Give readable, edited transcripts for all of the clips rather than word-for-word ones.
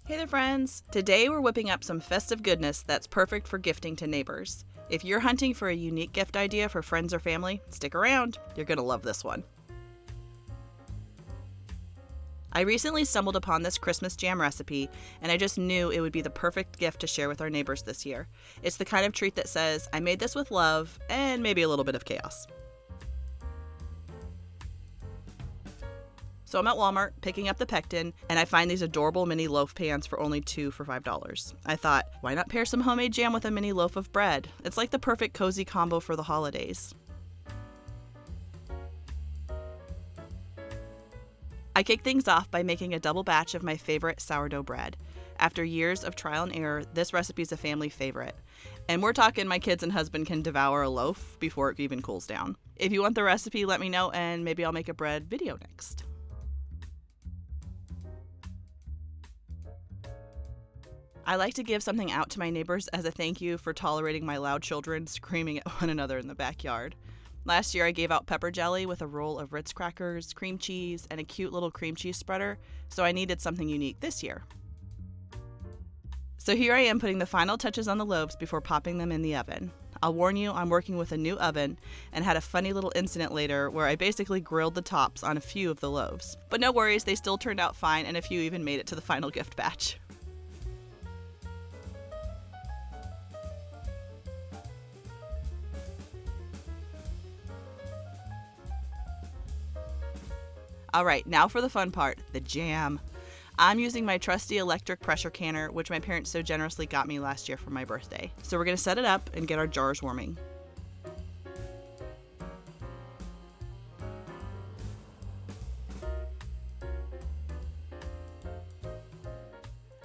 Hey there, friends! Today we're whipping up some festive goodness that's perfect for gifting to neighbors. If you're hunting for a unique gift idea for friends or family, stick around. You're going to love this one. I recently stumbled upon this Christmas jam recipe, and I just knew it would be the perfect gift to share with our neighbors this year. It's the kind of treat that says, I made this with love and maybe a little bit of chaos. So I'm at Walmart picking up the Pectin, and I find these adorable mini loaf pans for only $2 for $5. I thought, why not pair some homemade jam with a mini loaf of bread? It's like the perfect cozy combo for the holidays. I kick things off by making a double batch of my favorite sourdough bread. After years of trial and error, this recipe is a family favorite. And we're talking my kids and husband can devour a loaf before it even cools down. If you want the recipe, let me know, and maybe I'll make a bread video next. I like to give something out to my neighbors as a thank you for tolerating my loud children screaming at one another in the backyard. Last year I gave out pepper jelly with a roll of Ritz crackers, cream cheese, and a cute little cream cheese spreader, so I needed something unique this year. So here I am putting the final touches on the loaves before popping them in the oven. I'll warn you, I'm working with a new oven and had a funny little incident later where I basically grilled the tops on a few of the loaves. But no worries, they still turned out fine, and a few even made it to the final gift batch. Alright, now for the fun part, the jam. I'm using my trusty electric pressure canner, which my parents so generously got me last year for my birthday. So we're going to set it up and get our jars warming.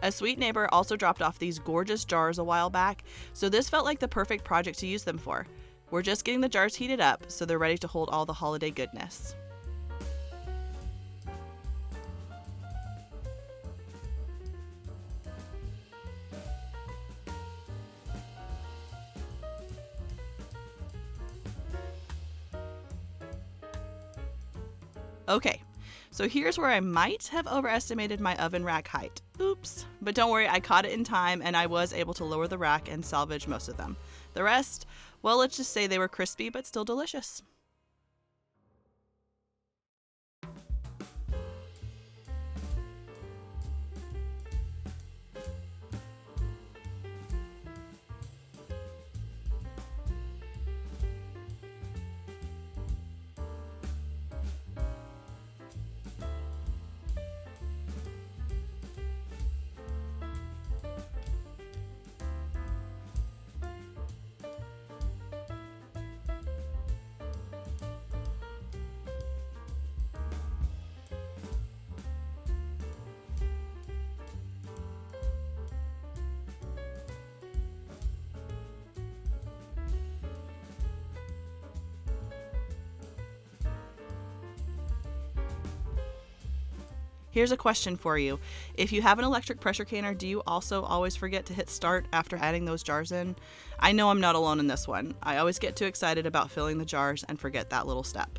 A sweet neighbor also dropped off these gorgeous jars a while back, so this felt like the perfect project to use them for. We're just getting the jars heated up so they're ready to hold all the holiday goodness. Okay, so here's where I might have overestimated my oven rack height. Oops. But don't worry, I caught it in time and I was able to lower the rack and salvage most of them. The rest, well, let's just say they were crispy but still delicious. Here's a question for you. If you have an electric pressure canner, do you also always forget to hit start after adding those jars in? I know I'm not alone in this one. I always get too excited about filling the jars and forget that little step.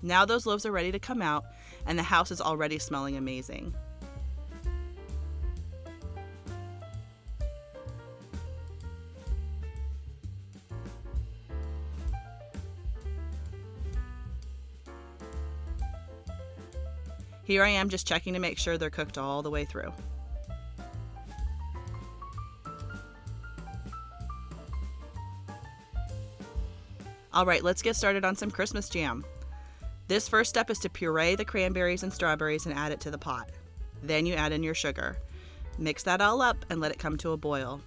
Now those loaves are ready to come out, and the house is already smelling amazing. Here I am just checking to make sure they're cooked all the way through. Alright, let's get started on some Christmas jam. This first step is to puree the cranberries and strawberries and add it to the pot. Then you add in your sugar. Mix that all up and let it come to a boil.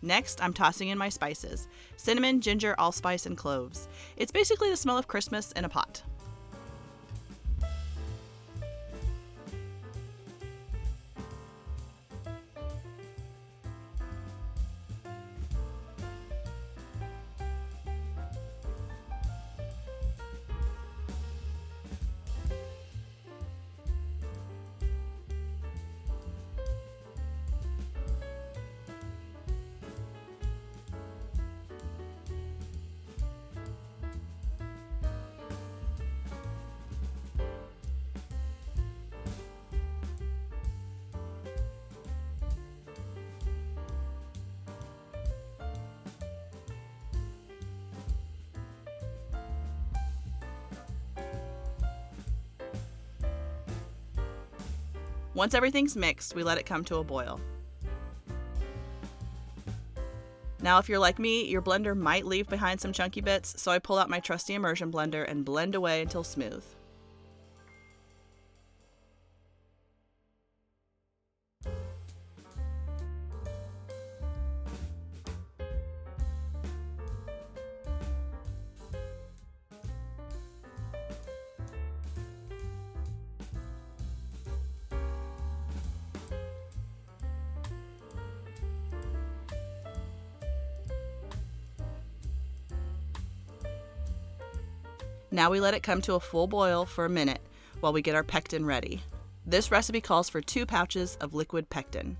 Next, I'm tossing in my spices: cinnamon, ginger, allspice, and cloves. It's basically the smell of Christmas in a pot. Once everything's mixed, we let it come to a boil. Now, if you're like me, your blender might leave behind some chunky bits, so I pull out my trusty Immersion blender and blend away until smooth. Now we let it come to a full boil for a minute while we get our pectin ready. This recipe calls for 2 pouches of liquid pectin.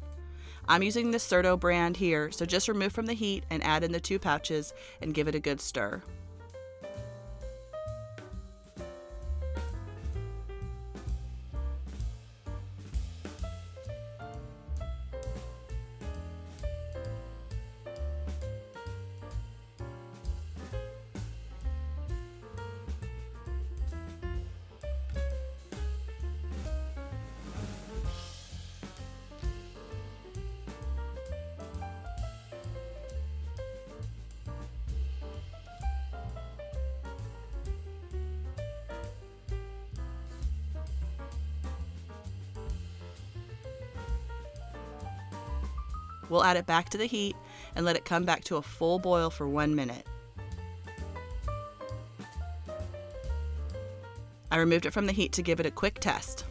I'm using the sourdough brand here, so just remove from the heat and add in the 2 pouches and give it a good stir. We'll add it back to the heat and let it come back to a full boil for 1 minute. I removed it from the heat to give it a quick test.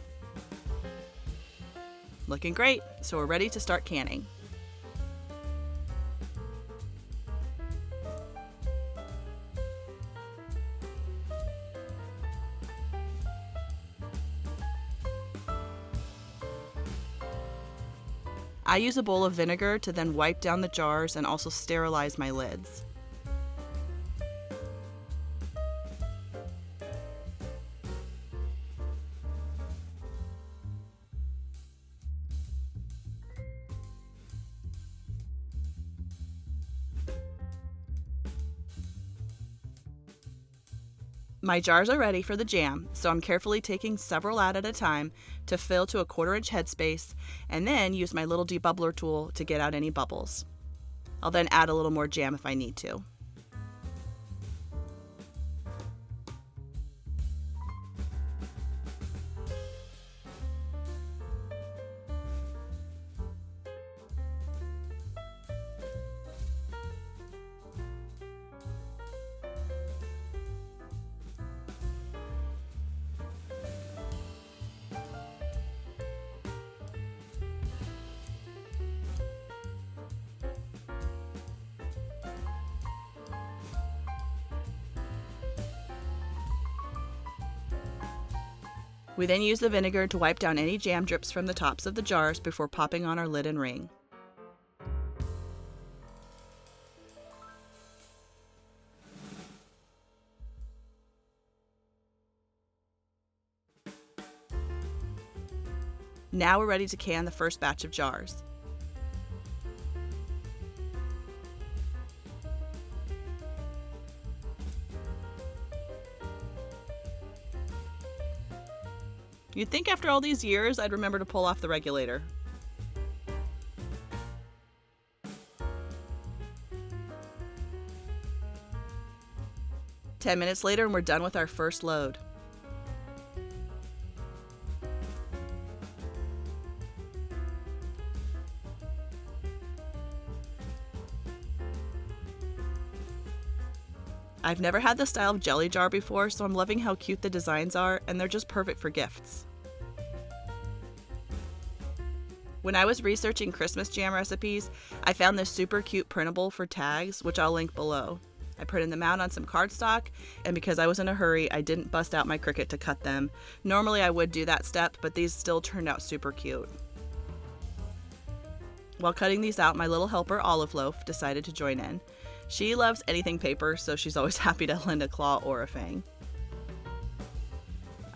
Looking great, so we're ready to start canning. I use a bowl of vinegar to then wipe down the jars and also sterilize my lids. My jars are ready for the jam, so I'm carefully taking several out at a time to fill to a 1/4-inch headspace, and then use my little debubbler tool to get out any bubbles. I'll then add a little more jam if I need to. We then use the vinegar to wipe down any jam drips from the tops of the jars before popping on our lid and ring. Now we're ready to can the first batch of jars. You'd think after all these years I'd remember to pull off the regulator. "10 minutes later and we're done with our first load. I've never had this style of jelly jar before, so I'm loving how cute the designs are, and they're just perfect for gifts. When I was researching Christmas jam recipes, I found this super cute printable for tags, which I'll link below. I printed them out on some cardstock, and because I was in a hurry, I didn't bust out my Cricut to cut them. Normally I would do that step, but these still turned out super cute. While cutting these out, my little helper, Olive Loaf, decided to join in. She loves anything paper, so she's always happy to lend a claw or a fang.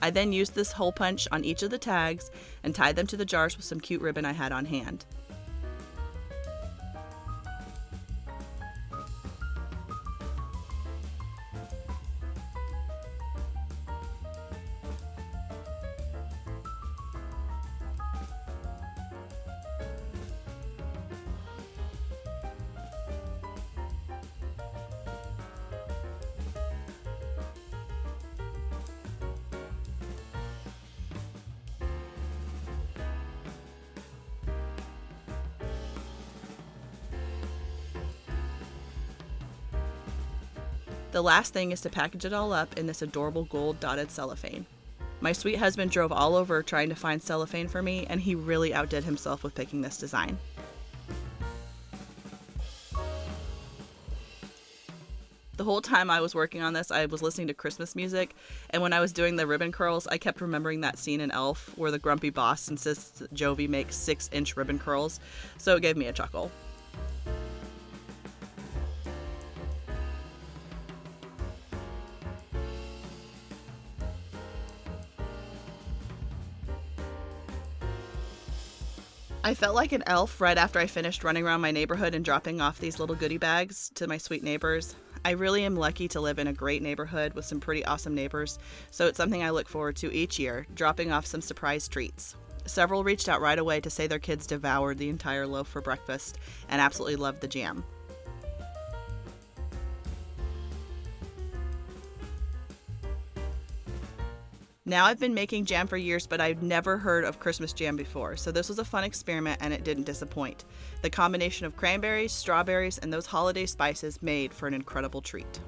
I then used this hole punch on each of the tags and tied them to the jars with some cute ribbon I had on hand. The last thing is to package it all up in this adorable gold dotted cellophane. My sweet husband drove all over trying to find cellophane for me, and he really outdid himself with picking this design. The whole time I was working on this, I was listening to Christmas music, and when I was doing the ribbon curls, I kept remembering that scene in Elf where the grumpy boss insists that Jovi makes 6-inch ribbon curls, so it gave me a chuckle. I felt like an elf right after I finished running around my neighborhood and dropping off these little goodie bags to my sweet neighbors. I really am lucky to live in a great neighborhood with some pretty awesome neighbors, so it's something I look forward to each year, dropping off some surprise treats. Several reached out right away to say their kids devoured the entire loaf for breakfast and absolutely loved the jam. Now, I've been making jam for years, but I've never heard of Christmas jam before, so this was a fun experiment and it didn't disappoint. The combination of cranberries, strawberries, and those holiday spices made for an incredible treat.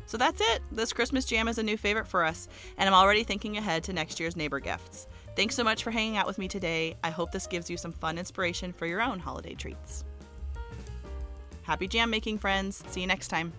So that's it! This Christmas jam is a new favorite for us, and I'm already thinking ahead to next year's neighbor gifts. Thanks so much for hanging out with me today. I hope this gives you some fun inspiration for your own holiday treats. Happy jam making, friends. See you next time.